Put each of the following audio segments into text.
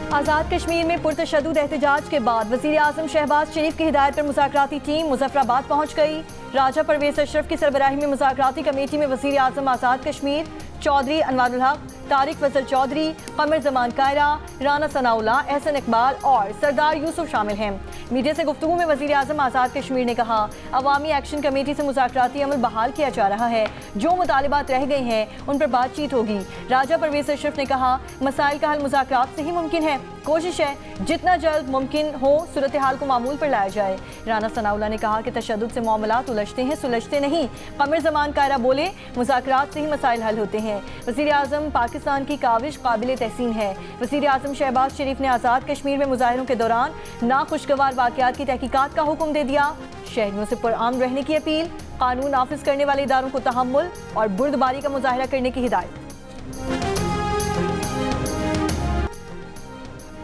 आज़ाद कश्मीर में पुरतशद्दुद एहतजाज के बाद वज़ीर आज़म शहबाज शरीफ की हिदायत पर मुज़ाकराती टीम मुज़फ़्फ़राबाद पहुँच गई। राजा परवेज़ अशरफ की सरबराही में मुज़ाकराती कमेटी में वज़ीर आज़म आज़ाद कश्मीर, चौधरी अनवारुल हक, तारिक फजल चौधरी, कमर जमान कायरा, राना सनाउल्लाह, एहसन इकबाल और सरदार यूसुफ शामिल हैं। मीडिया से गुफ्तगू में वज़ीर आज़म आज़ाद कश्मीर ने कहा, अवामी एक्शन कमेटी से मुज़ाकराती अमल बहाल किया जा रहा है, जो मुतालिबात रह गए हैं उन पर बातचीत होगी। राजा परवेज़ अशरफ ने कहा, मसाइल का हल मुज़ाकरात से ही मुमकिन है, कोशिश है जितना जल्द मुमकिन हो सूरत हाल को मामूल पर लाया जाए। राना सनाउल्लाह ने कहा कि तशद्दुद से मामलात उलझते हैं, सुलझते नहीं। कमर जमान कायरा बोले, मुज़ाकरात से ही मसाइल हल होते हैं। वज़ीर आज़म पाकिस्तान की काविश काबिल तहसीन है। वज़ीर आज़म शहबाज शरीफ ने आज़ाद कश्मीर में मुजाहिरों के दौरान नाखुशगवार वाक़यात की तहकीकात का हुक्म दे दिया। शहरियों से पुरअमन रहने की अपील, कानून नाफिज करने वाले इदारों को तहम्मुल और बुर्दबारी का मुजाहिरा करने की हिदायत।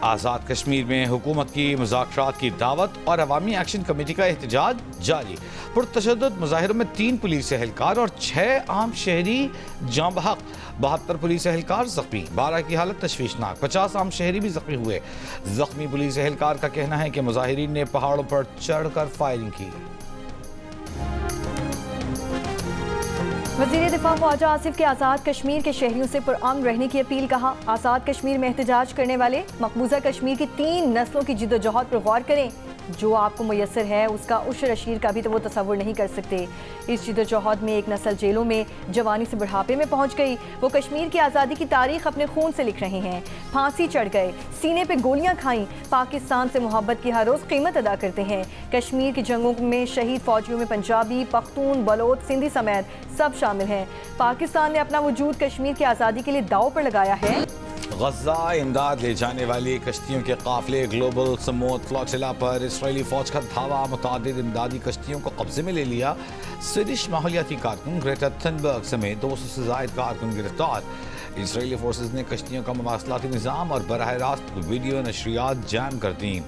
आज़ाद कश्मीर में हुकूमत की मुज़ाकरात की दावत और अवामी एक्शन कमेटी का एहतजाज जारी। पुरतशद्दुद मुजाहिरों में 3 पुलिस एहलकार और 6 आम शहरी जाँ बहक, 72 पुलिस एहलकार जख्मी, 12 की हालत तशवीशनाक, 50 आम शहरी भी जख्मी हुए। जख्मी पुलिस एहलकार का कहना है कि मुजाहिरीन ने पहाड़ों पर चढ़कर फायरिंग की। वज़ीर दिफा ख्वाजा आसिफ के आज़ाद कश्मीर के शहरियों से पुरअमन रहने की अपील। कहा, आज़ाद कश्मीर में एहतजाज करने वाले मकबूजा कश्मीर की 3 नस्लों की जिद्दोजहद पर गौर करें। जो आपको मुयस्सर है उसका उश्र अशीर का भी तो वो तसव्वुर नहीं कर सकते। इस जिद्दोजहद में एक नस्ल जेलों में जवानी से बुढ़ापे में पहुंच गई। वो कश्मीर की आज़ादी की तारीख अपने खून से लिख रहे हैं। फांसी चढ़ गए, सीने पे गोलियां खाईं, पाकिस्तान से मोहब्बत की हर रोज़ कीमत अदा करते हैं। कश्मीर की जंगों में शहीद फौजियों में पंजाबी, पख्तून, बलोच, सिंधी समेत सब शामिल हैं। पाकिस्तान ने अपना वजूद कश्मीर की आज़ादी के लिए दांव पर लगाया है। गज़ा इमदाद ले जाने वाली कश्तियों के काफिले ग्लोबल समूथ फ्लोटिला पर इसराइली फौज का धावा, मुतादिद इमदादी कश्तियों को कब्जे में ले लिया। स्वीडिश माहौलियाती कारकुन ग्रेटा थनबर्ग समेत 200 से ज़ायद कारकुन गिरफ्तार। इसराइली फोर्सेज ने कश्तियों का मवासलाती निज़ाम और बराह रास्त वीडियो नशरियात जैम कर दी।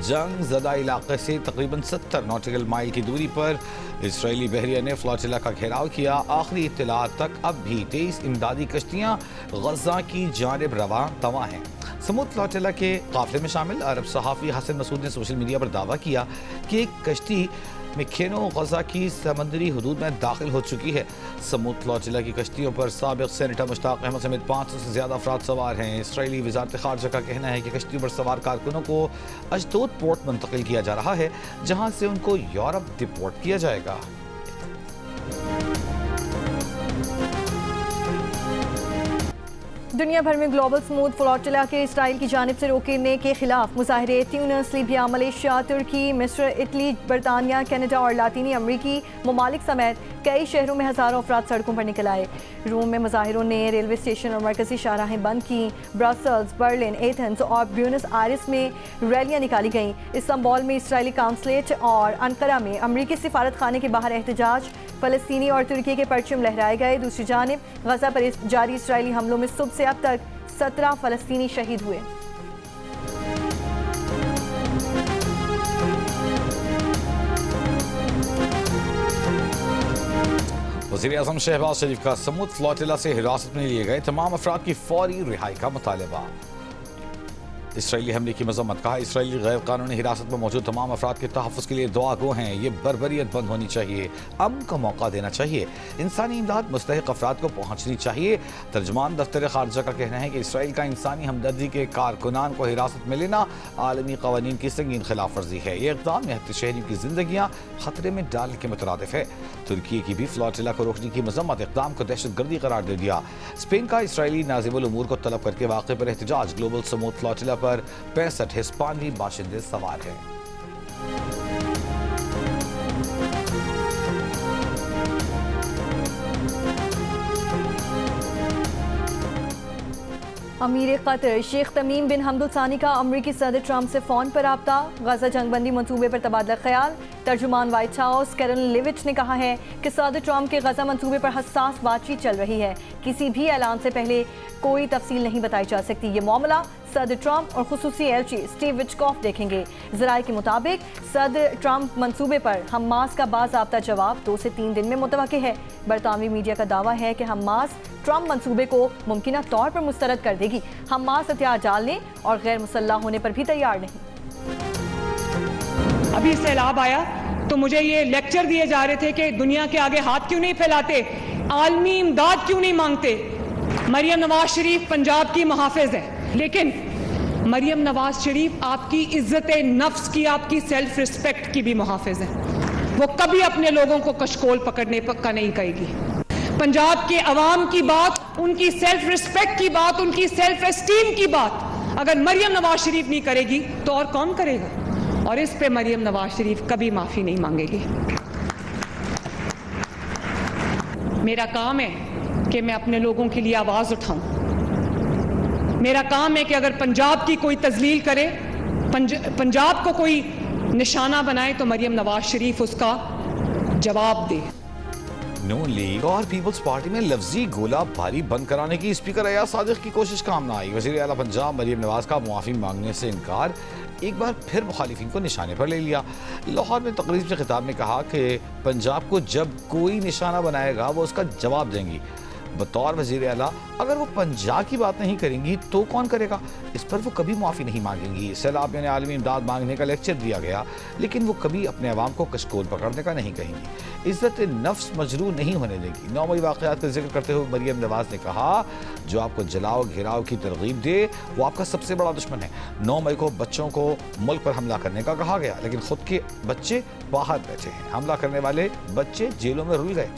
जंग ज़दा इलाके से तकरीबन 70 नॉटिकल माइल की दूरी पर इसराइली बहरिया ने फ्लोटिला का घेराव किया। आखिरी इत्तलात तक अब भी 23 इमदादी कश्तियाँ गज़ा की जानिब रवां तवां हैं। समूथ फ्लोटिला के काफिले में शामिल अरब सहाफ़ी हसन मसूद ने सोशल मीडिया पर दावा किया कि एक कश्ती मेखेनो गज़ा की समंदरी हदूद में दाखिल हो चुकी है। समूथ फ्लोटिला की कश्तियों पर साबिक़ सेनेटर मुश्ताक अहमद समेत 500 से ज़्यादा अफराद सवार हैं। इसराइली वज़ारत ख़ारजा का कहना है कि कश्तियों पर सवार कारकुनों को अशदोद पोर्ट मुंतकिल किया जा रहा है, जहाँ से उनको यूरोप डिपोर्ट किया जाएगा। दुनिया भर में ग्लोबल स्मूथ फ्लोटिला के इसराइल की जानिब से रोकने के खिलाफ मुजाहिरे ट्यूनिस, लीबिया, मलेशिया, तुर्की, मिस्र, इटली, बरतानिया, कनाडा और लातीनी अमरीकी ममालिक समेत कई शहरों में हज़ारों अफराद सड़कों पर निकल आए। रोम में मुजाहिरों ने रेलवे स्टेशन और मरकजी शाहराहें बंद की। ब्रसल्स, बर्लिन, एथेंस और ब्यूनस आयरिस में रैलियाँ निकाली गईं। इस्तांबुल में इसराइली काउंसलेट और अनकरा में अमरीकी सिफारत खाने के बाहर एहतजाज, फ़लस्तीनी और तुर्की के परचम लहराए गए। दूसरी जानिब गज़ा पर जारी इसराइली हमलों में सुबह से अब तक 17 फ़लस्तीनी शहीद हुए। वज़ीर आज़म शहबाज शरीफ का समूथ फ्लोटिला से हिरासत में लिए गए तमाम अफराद की फौरी रिहाई का मुतालबा। इसराइली हमले की मजम्मत। कहा, इसराइली गैर कानूनी हिरासत में मौजूद तमाम अफराद के तहफ़्फ़ुज़ के लिए दुआ गो हैं। ये बर्बरियत बंद होनी चाहिए, अमन का मौका देना चाहिए, इंसानी इमदाद मुस्तहिक़ अफराद को पहुँचनी चाहिए। तर्जमान दफ्तर ख़ारजा का कहना है कि इसराइल का इंसानी हमदर्दी के कारकुनान को हिरासत में लेना आलमी क़वानीन की संगीन खिलाफ वर्जी है। ये इक़दाम निहत्ते शहरियों की ज़िंदगियाँ ख़तरे में डालने के मुतरादिफ है। तुर्की की भी फ्लोटिला को रोकने की मजम्मत, इक़दाम को दहशतगर्दी करार दे दिया। स्पेन का इसराइली नाज़िमुल उमूर को तलब करके वाक़े पर एहतजाज। ग्लोबल समूथ फ्लोटिला पर 65 हिस्पानी बाशिंदे सवार हैं। अमीर कतर शेख तमीम बिन हमद अल सानी का अमरीकी सदर ट्रंप से फ़ोन पर राब्ता। गज़ा जंगबंदी मंसूबे पर तबादला ख्याल। तर्जुमान व्हाइट हाउस कैरन लिविच ने कहा है कि सदर ट्रंप के गजा मंसूबे पर हसास बातचीत चल रही है। किसी भी ऐलान से पहले कोई तफसील नहीं बताई जा सकती। ये मामला सदर ट्रंप और खुसूसी एलची स्टीव विटकॉफ देखेंगे। ज़राए के मुताबिक सदर ट्रंप मंसूबे पर हमास का बाज़ाब्ता जवाब 2 से 3 दिन में मुतवक्के है। बरतानवी मीडिया का दावा है कि हमास ट्रंप मंसूबे को मुमकिना तौर पर मुस्तरद कर देगी। हमास हथियार डालने और गैर मुसल्लह होने पर भी तैयार नहीं। अभी सैलाब आया तो मुझे ये लेक्चर दिए जा रहे थे कि दुनिया के आगे हाथ क्यों नहीं फैलाते, आलमी इमदाद क्यों नहीं मांगते। मरियम नवाज शरीफ पंजाब की मुहाफिज है, लेकिन मरियम नवाज शरीफ आपकी इज्जत नफ्स की, आपकी सेल्फ रिस्पेक्ट की भी मुहाफिज है। वो कभी अपने लोगों को कशकोल पकड़ने का नहीं कहेगी। पंजाब के अवाम की बात, उनकी सेल्फ रिस्पेक्ट की बात, उनकी सेल्फ एस्टीम की बात अगर मरियम नवाज शरीफ नहीं करेगी तो और कौन करेगा। और इस पे मरियम नवाज शरीफ कभी माफी नहीं मांगेगी। मेरा काम है कि मैं अपने लोगों के लिए आवाज उठाऊं। मेरा काम है कि अगर पंजाब की कोई तजलील करे, पंजाब को कोई निशाना बनाए, तो मरियम नवाज शरीफ उसका जवाब दे। नून लीग और पीपल्स पार्टी में लफ्जी गोला बारी बंद कराने की स्पीकर अयाज सादिक की कोशिश काम न आई। वज़ीर आला पंजाब मरियम नवाज का मुआफ़ी मांगने से इनकार, एक बार फिर मुखालिफिन को निशाने पर ले लिया। लाहौर में तकरीब से खिताब में कहा कि पंजाब को जब कोई निशाना बनाएगा वो उसका जवाब देंगी। बतौर वज़ीर आला अगर वो पंजाब की बात नहीं करेंगी तो कौन करेगा। इस पर वो कभी माफ़ी नहीं मांगेंगी। सैलाब में आलमी इमदाद मांगने का लेक्चर दिया गया, लेकिन वो कभी अपने अवाम को कशकोल पकड़ने का नहीं कहेंगी। इज़्ज़त नफ्स मजरूह नहीं होने देगी। 9 मई वाक़यात का जिक्र करते हुए मरियम नवाज ने कहा, जो आपको जलाओ घिराव की तरगीब दे वो आपका सबसे बड़ा दुश्मन है। 9 मई को बच्चों को मुल्क पर हमला करने का कहा गया, लेकिन खुद के बच्चे बाहर बैठे हैं। हमला करने वाले बच्चे जेलों में रुल गए।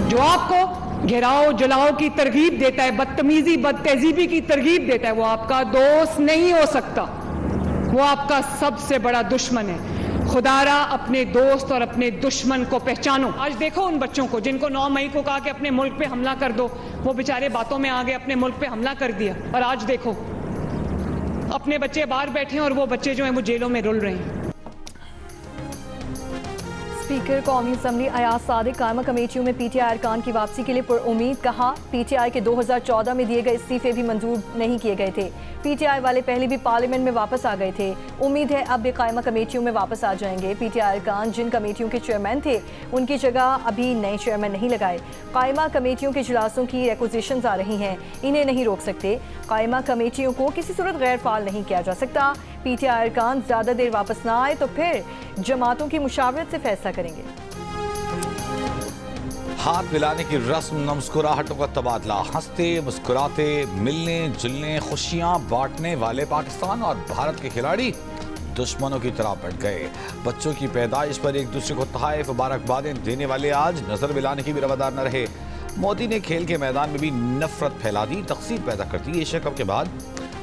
जो आपको घेराव जलाओ की तरगीब देता है, बदतमीजी बदतहजीबी की तरगीब देता है, वो आपका दोस्त नहीं हो सकता, वो आपका सबसे बड़ा दुश्मन है। खुदारा अपने दोस्त और अपने दुश्मन को पहचानो। आज देखो उन बच्चों को जिनको 9 मई को कहा कि अपने मुल्क पे हमला कर दो, वो बेचारे बातों में आ गए, अपने मुल्क पे हमला कर दिया, और आज देखो अपने बच्चे बाहर बैठे हैं और वो बच्चे जो हैं वो जेलों में रुल रहे हैं। स्पीकर कौमी असम्बली अयाज सादिक कायमा कमेटियों में पीटीआई अरकान की वापसी के लिए पुरुम्मीद। कहा, पीटीआई के 2014 में दिए गए इस्तीफे भी मंजूर नहीं किए गए थे। पीटीआई वाले पहले भी पार्लियामेंट में वापस आ गए थे। उम्मीद है अब भी कायमा कमेटियों में वापस आ जाएंगे। पीटीआई अरकान जिन कमेटियों के चेयरमैन थे उनकी जगह अभी नए चेयरमैन नहीं लगाए। कायमा कमेटियों के इजलासों की रिक्वेजिशंस आ रही हैं, इन्हें नहीं रोक सकते। कायमा कमेटियों को किसी सूरत गैर फाल नहीं किया जा सकता। पीटीआई अरकान ज़्यादा देर वापस ना आए तो फिर जमातों की मुशावरत से फैसला करेंगे। हाथ मिलाने की रस्म, न मुस्कुराहटों का तबादला, हंसते मुस्कुराते मिलने जुलने खुशियां बांटने वाले पाकिस्तान और भारत के खिलाड़ी दुश्मनों की तरह बढ़ गए। बच्चों की पैदाइश पर एक दूसरे को तोहफे मुबारकबादें देने वाले आज नजर मिलाने की भी रवादार न रहे। मोदी ने खेल के मैदान में भी नफरत फैला दी, तकसीर पैदा कर दी। एशिया कप के बाद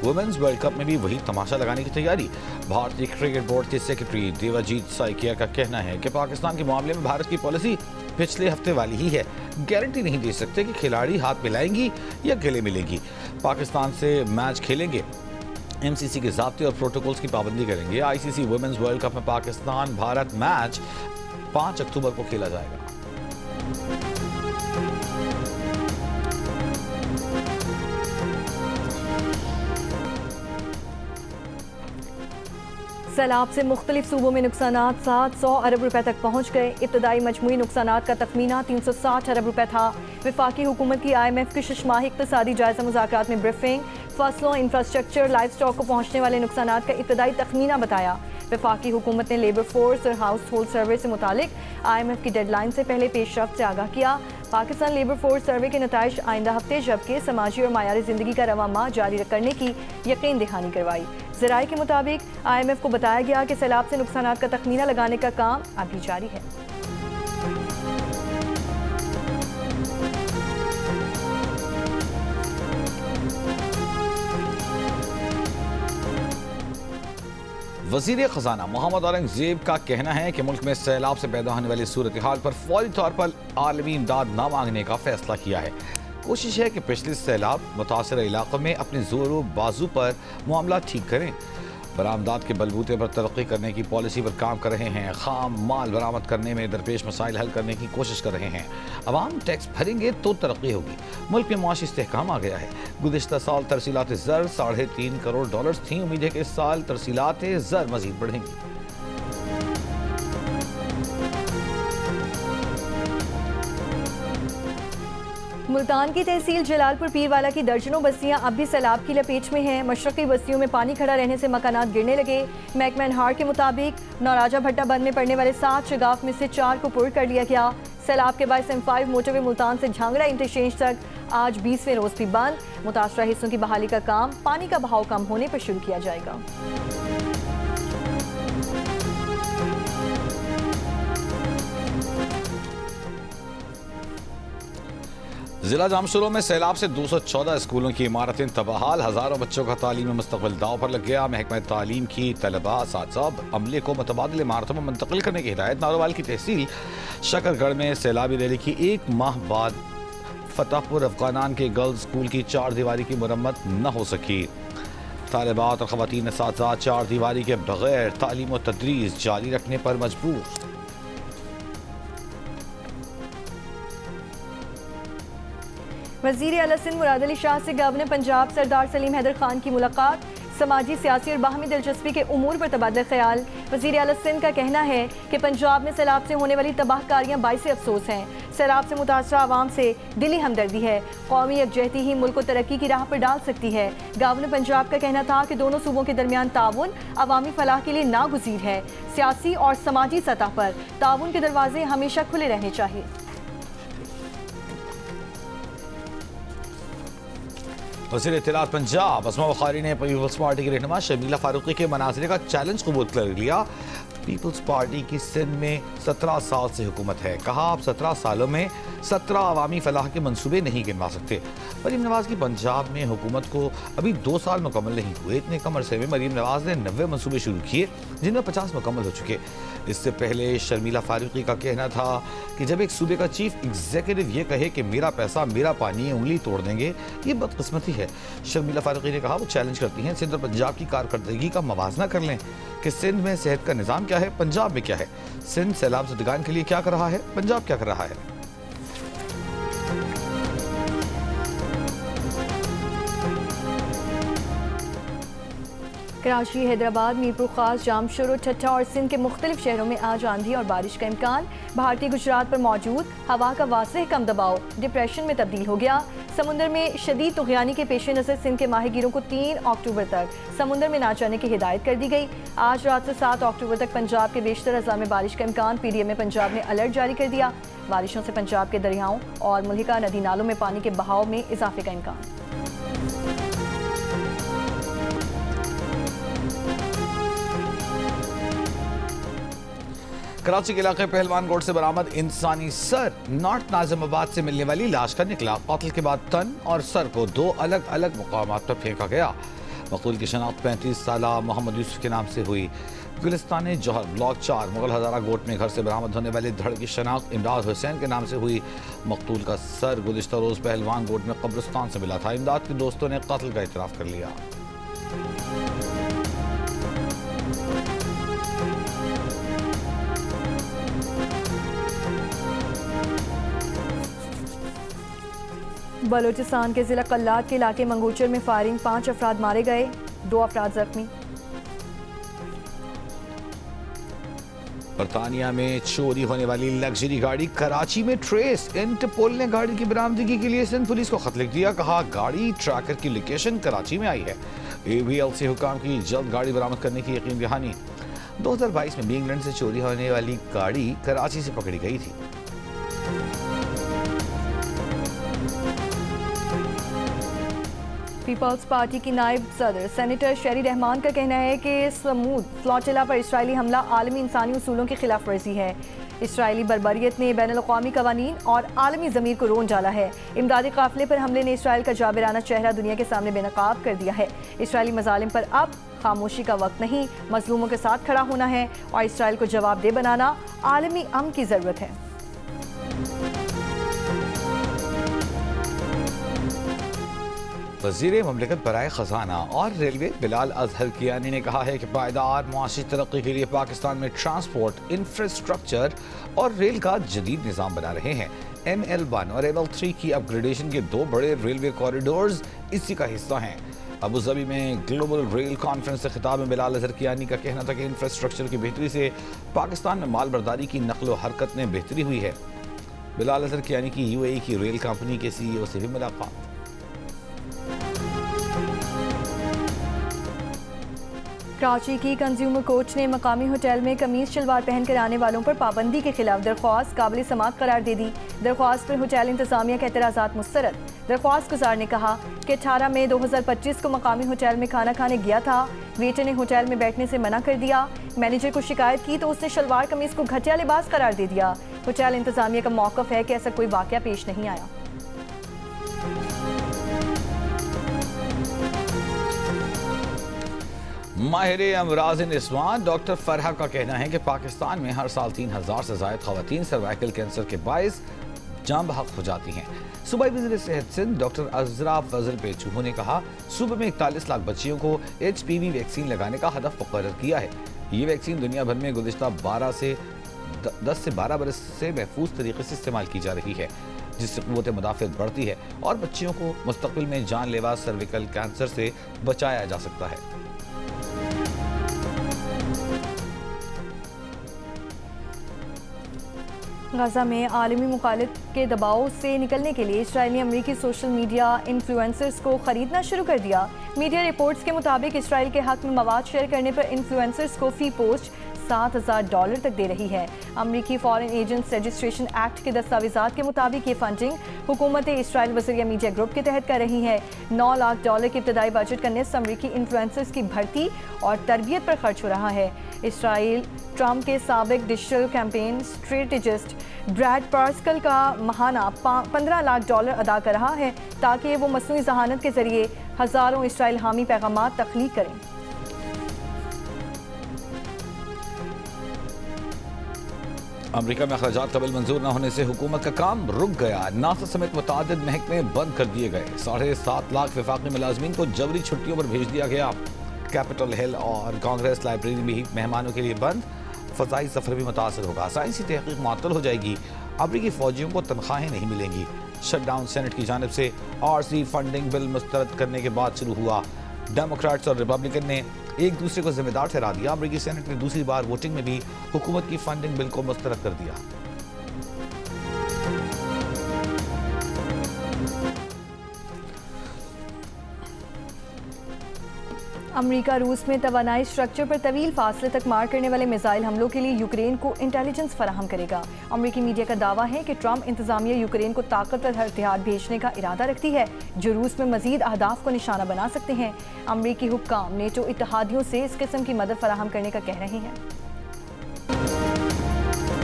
वुमेन्स वर्ल्ड कप में भी वही तमाशा लगाने की तैयारी। भारतीय क्रिकेट बोर्ड के सेक्रेटरी देवाजीत साइकिया का कहना है कि पाकिस्तान के मामले में भारत की पॉलिसी पिछले हफ्ते वाली ही है। गारंटी नहीं दे सकते कि खिलाड़ी हाथ मिलाएंगी या गले मिलेंगी। पाकिस्तान से मैच खेलेंगे, एमसीसी के ज़ाब्ते और प्रोटोकॉल्स की पाबंदी करेंगे। आईसीसी वुमेन्स वर्ल्ड कप में पाकिस्तान भारत मैच 5 अक्टूबर को खेला जाएगा। सैलाब से मुख्तलिफ सूबों में नुकसानात 700 अरब रुपए तक पहुँच गए। इब्तदाई मजमूई नुकसानात का तखमीना 360 अरब रुपए था। वफाकी हुकूमत की IMF की शशमाही इक़्तिसादी जायज़ा मुज़ाकरात में ब्रीफिंग। फसलों, इंफ्रास्ट्रक्चर, लाइफ स्टॉक को पहुँचने वाले नुकसानात का इब्तदाई तखमीना बताया। वफाकी हुकूमत ने लेबर फोर्स और हाउस होल्ड सर्वे से मुतालिक IMF की डेडलाइन से पहले पेशरफ्त से आगाह किया। पाकिस्तान लेबर फोर्स सर्वे के नताइज आइंदा हफ्ते, जबकि समाजी और मायारी ज़िंदगी का रवा माह जारी करने की यकीन दहानी करवाई। ज़राए के मुताबिक IMF को बताया गया कि सैलाब से नुकसानात का तखमीना लगाने का काम अभी जारी है। वजीर खजाना मोहम्मद औरंगजेब का कहना है कि मुल्क में सैलाब से पैदा होने वाली सूरत हाल पर फौरी तौर पर आलमी इमदाद न मांगने का फैसला किया है। कोशिश है कि पिछले सैलाब मुतासर इलाकों में अपने जोरों बाजू पर मामला ठीक करें। बरामदात के बलबूते पर तरक्की करने की पॉलिसी पर काम कर रहे हैं। खाम माल बरामद करने में दरपेश मसाइल हल करने की कोशिश कर रहे हैं। अवाम टैक्स भरेंगे तो तरक्की होगी। मुल्क में मुआशी इस्तेहकाम आ गया है। गुज़िश्ता साल तरसीलात ज़र $3.5 करोड़ थी। उम्मीद है कि इस साल तरसीलात ज़र मजीद बढ़ेंगी। मुल्तान की तहसील जलालपुर पीरवाला की दर्जनों बस्तियां अब भी सैलाब की लपेट में हैं। मशरक़ी बस्तियों में पानी खड़ा रहने से मकानात गिरने लगे। महकमा एनहार के मुताबिक नौराजा भट्टा बंद में पड़ने वाले 7 शगाफ में से 4 को पुर कर लिया गया। सैलाब के बाद M5 मोटरवे मुल्तान से झांगड़ा इंटरचेंज तक आज 20वें रोज भी बंद। मुतासरा हिस्सों की बहाली का काम पानी का बहाव कम होने पर शुरू किया जाएगा। जिला जामशुरू में सैलाब से 214 स्कूलों की इमारतें तबाहाल। हजारों बच्चों का तालीमी मुस्तकबिल दाव पर लग गया। महकमा तालीम की तलबा साहब अमले को मुतबादिल इमारतों में मुंतकिल करने की हिदायत। नारोवाल की तहसील शकरगढ़ में सैलाबी रैली की 1 माह बाद फतेहपुर अफगानान के गर्ल्स स्कूल की 4 दीवारी की मरम्मत न हो सकी। तालिबात और ख़वातीन साथ 4 दीवारी के बगैर तालीम और तदरीस जारी रखने पर मजबूर। वज़ीर आला सिंध मुराद अली शाह से गवर्नर पंजाब सरदार सलीम हैदर खान की मुलाकात। समाजी, सियासी और बाहमी दिलचस्पी के उमूर पर तबादला ख्याल। वज़ीर आला सिंध का कहना है कि पंजाब में सैलाब से होने वाली तबाहकारियाँ बाइस अफसोस हैं। सैलाब से मुतासरा आवाम से दिली हमदर्दी है। कौमी यकजहती ही मुल्क को तरक्की की राह पर डाल सकती है। गवर्नर पंजाब का कहना था कि दोनों सूबों के दरमियान ताउन अवामी फलाह के लिए नागुज़ीर है। सियासी और समाजी सतह पर ताउन के दरवाजे हमेशा खुले रहने चाहिए। वज़ीर इत्तलात पंजाब अस्मा बुखारी ने पीपल्स पार्टी की रहनुमा शर्मिला फारूकी के मनाज़िरे का चैलेंज कबूल कर लिया। पीपल्स पार्टी की सिंध में 17 साल से हुकूमत है। कहा आप 17 सालों में 17 अवामी फलाह के मंसूबे नहीं गिनवा सकते। मरीम नवाज की पंजाब में हुकूमत को अभी 2 साल मुकम्मल नहीं हुए। इतने कम अरसे में मरीम नवाज ने 90 मंसूबे शुरू किए, जिनमें 50 मुकम्मल हो चुके। इससे पहले शर्मिला फारूकी का कहना था कि जब एक सूबे का चीफ एग्जीक्यूटिव ये कहे कि मेरा पैसा मेरा पानी, उंगली तोड़ देंगे, ये बदकिस्मती है। शर्मिला फारूकी ने कहा वो चैलेंज करती हैं सिंध और पंजाब की कारकर्दगी का मवाजना कर लें कि सिंध में सेहत का निज़ाम क्या है, पंजाब में क्या है। सिंध सैलाब ज़दगान के लिए क्या कर रहा है, पंजाब क्या कर रहा है। कराची, हैदराबाद, मीरपुर खास, जामशुरू, ठट्ठा और सिंध के मुख्तलिफ शहरों में आज आंधी और बारिश का इम्कान। भारतीय गुजरात पर मौजूद हवा का वाज़ेह कम दबाव डिप्रेशन में तब्दील हो गया। समुद्र में शदीद तुग़यानी के पेश नज़र सिंध के माहिगीरों को 3 अक्टूबर तक समुद्र में ना जाने की हिदायत कर दी गई। आज रात से 7 अक्टूबर तक पंजाब के बेशतर अज़ला में बारिश का इम्कान। PDM पंजाब ने अलर्ट जारी कर दिया। बारिशों से पंजाब के दरियाओं और मुल्हिका नदी नालों में पानी के बहाव में इजाफे का इम्कान। कराची के इलाके पहलवान गोड से बरामद इंसानी सर नॉर्थ नाजिमाबाद से मिलने वाली लाश का निकला। कातिल के बाद तन और सर को 2 अलग अलग मुकामात पर फेंका गया। मकतूल की शनाख्त 35 साला मोहम्मद यूसुफ के नाम से हुई। गुलिस्तान जौहर ब्लॉक 4 मुगल हज़ारा गोट में घर से बरामद होने वाले धड़ की शनाख्त इमदाद हुसैन के नाम से हुई। मकतूल का सर गुज़िश्ता रोज़ पहलवान गोट में कब्रिस्तान से मिला था। इमदाद के दोस्तों ने कत्ल का इतराफ़ कर लिया। बलोचिस्तान के ज़िला कल्लात के इलाके मंगूचर में फायरिंग, 5 अफराद मारे गए, 2 अफराद जख्मी। बरतानिया में चोरी होने वाली लग्जरी गाड़ी कराची में ट्रेस। इंटरपोल ने गाड़ी की बरामदगी के लिए सिंध पुलिस को खत लिख दिया। कहा गाड़ी ट्रैकर की लोकेशन कराची में आई है। ABLC हुकाम की जल्द गाड़ी बरामद करने की यकीन दहानी। 2022 में इंग्लैंड से चोरी होने वाली गाड़ी कराची से पकड़ी गई थी। पीपल्स पार्टी की नायब सदर सेनेटर शेरी रहमान का कहना है कि समूद फ्लोटिला पर इसराइली हमला आलमी इंसानी उसूलों की खिलाफ वर्जी है। इसराइली बर्बरियत ने बैनुल-अक़वामी कवानीन और आलमी ज़मीर को रोन डाला है। इमदादी काफ़िले पर हमले ने इसराइल का जाबिराना चेहरा दुनिया के सामने बेनकाब कर दिया है। इसराइली मज़ालिम पर अब खामोशी का वक्त नहीं, मजलूमों के साथ खड़ा होना है और इसराइल को जवाबदेह बनाना आलमी अमन की ज़रूरत है। वज़ीर ममलिकत बराए ख़जाना और रेलवे बिलाल अजहर कियानी ने कहा है कि पायदार मुआशी तरक्की के लिए पाकिस्तान में ट्रांसपोर्ट इंफ्रास्ट्रक्चर और रेल का जदीद निज़ाम बना रहे हैं। ML1 और ML3 की अपग्रेडेशन के 2 बड़े रेलवे कॉरिडोर्स इसी का हिस्सा हैं। अबू धाबी में ग्लोबल रेल कॉन्फ्रेंस से खिताब में बिलाल अजहर कियानी का कहना था कि इंफ्रास्ट्रक्चर की बेहतरी से पाकिस्तान में माल बर्दारी की नकलो हरकत में बेहतरी हुई है। बिलाल अजहर कियानी की UAE की रेल कंपनी के CEO से भी मुलाकात। कराची की कंज्यूमर कोर्ट ने मकामी होटल में कमीज शलवार पहनकर आने वालों पर पाबंदी के खिलाफ दरख्वास्त काबिल समाअत करार दे दी। दरख्वास्त पर होटल इंतजामिया के एतराज़ात मुस्तरद। दरख्वास्त गुजार ने कहा कि 18 मई 2025 को मकामी होटल में खाना खाने गया था। वेटर ने होटल में बैठने से मना कर दिया। मैनेजर को शिकायत की तो उसने शलवार कमीज को घटिया लिबास करार दे दिया। होटल इंतजामिया का मौक़िफ़ है कि ऐसा कोई वाक़या पेश नहीं आया। माहिर अमराज़ निस्वां डॉक्टर फरहा का कहना है कि पाकिस्तान में हर साल 3000 से ज़ायद ख़वातीन सर्वाइकल कैंसर के बाइस जान बहक हो जाती हैं। सूबाई वज़ीर सेहत सिंध डॉक्टर अज़रा फजल पेचूहो ने कहा सूबे में 41 लाख बच्चियों को HPV वैक्सीन लगाने का हदफ मुकर्रर किया है। ये वैक्सीन दुनिया भर में गुज़िश्ता 10 से 12 बरस से महफूज तरीके से इस्तेमाल की जा रही है, जिससे क़ुव्वत मुदाफ़अत बढ़ती है और बच्चियों को मुस्तक़बिल में जानलेवा सर्विकल कैंसर से बचाया जा सकता है। गाज़ा में आलमी मुखालिफ के दबाव से निकलने के लिए इसराइल ने अमरीकी सोशल मीडिया इन्फ्लुएंसर्स को ख़रीदना शुरू कर दिया। मीडिया रिपोर्ट्स के मुताबिक इसराइल के हक़ में मवाद शेयर करने पर इन्फ्लुएंसर्स को फ़ी पोस्ट $7,000 तक दे रही है। अमरीकी फॉरेन एजेंट्स रजिस्ट्रेशन एक्ट के दस्तावेज़ात के मुताबिक ये फंडिंग हुकूमत इसराइल वज़रिया मीडिया ग्रुप के तहत कर रही है। $9 लाख के इब्तदाई बजट का निस्फ़ अमरीकी इन्फ्लुएंसर्स की भर्ती और तरबियत पर खर्च हो रहा है। इसराइल ट्रंप के साबिक डिजिटल कैंपेन स्ट्रेटेजिस्ट ब्रैड पार्स्कल का महाना $15 लाख अदा कर रहा है ताकि वो मसनूई ज़हानत के ज़रिए हज़ारों इसराइल हामी पैगामात तख्लीक करें। अमरीका में अखराजात कबिल मंजूर न होने से हुकूमत का काम रुक गया। नासा समेत मुतादिद महकमे बंद कर दिए गए। 7.5 लाख वफाकी मुलाजमीन को जबरी छुट्टियों पर भेज दिया गया। कैपिटल हिल और कांग्रेस लाइब्रेरी भी मेहमानों के लिए बंद। फ़ज़ाई सफ़र भी मुतासर होगा। साइंसी तहकीक मुअत्तल हो जाएगी। अमरीकी फ़ौजियों को तनख्वाहें नहीं मिलेंगी। शटडाउन सेनेट की जानिब से RC फंडिंग बिल मुस्तरद करने के बाद शुरू हुआ। डेमोक्रेट्स और रिपब्लिकन ने एक दूसरे को जिम्मेदार ठहरा दिया। अमरीकी सेनेट ने दूसरी बार वोटिंग में भी हुकूमत की फंडिंग बिल को मुस्तरद कर दिया। अमरीका रूस में तवानाई स्ट्रक्चर पर तवील फासले तक मार करने वाले मिसाइल हमलों के लिए यूक्रेन को इंटेलिजेंस फराहम करेगा। अमरीकी मीडिया का दावा है कि ट्रंप इंतजामिया यूक्रेन को ताकतवर हथियार भेजने का इरादा रखती है जो रूस में मजीद अहदाफ को निशाना बना सकते हैं। अमरीकी हुक्काम नेटो इत्तेहादियों से इस किस्म की मदद फराहम करने का कह रहे हैं।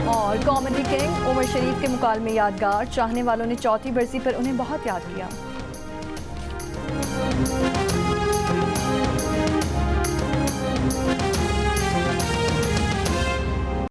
और कॉमेडी किंग उमर शरीफ के मुकालमे यादगार, चाहने वालों ने चौथी बरसी पर उन्हें बहुत याद किया।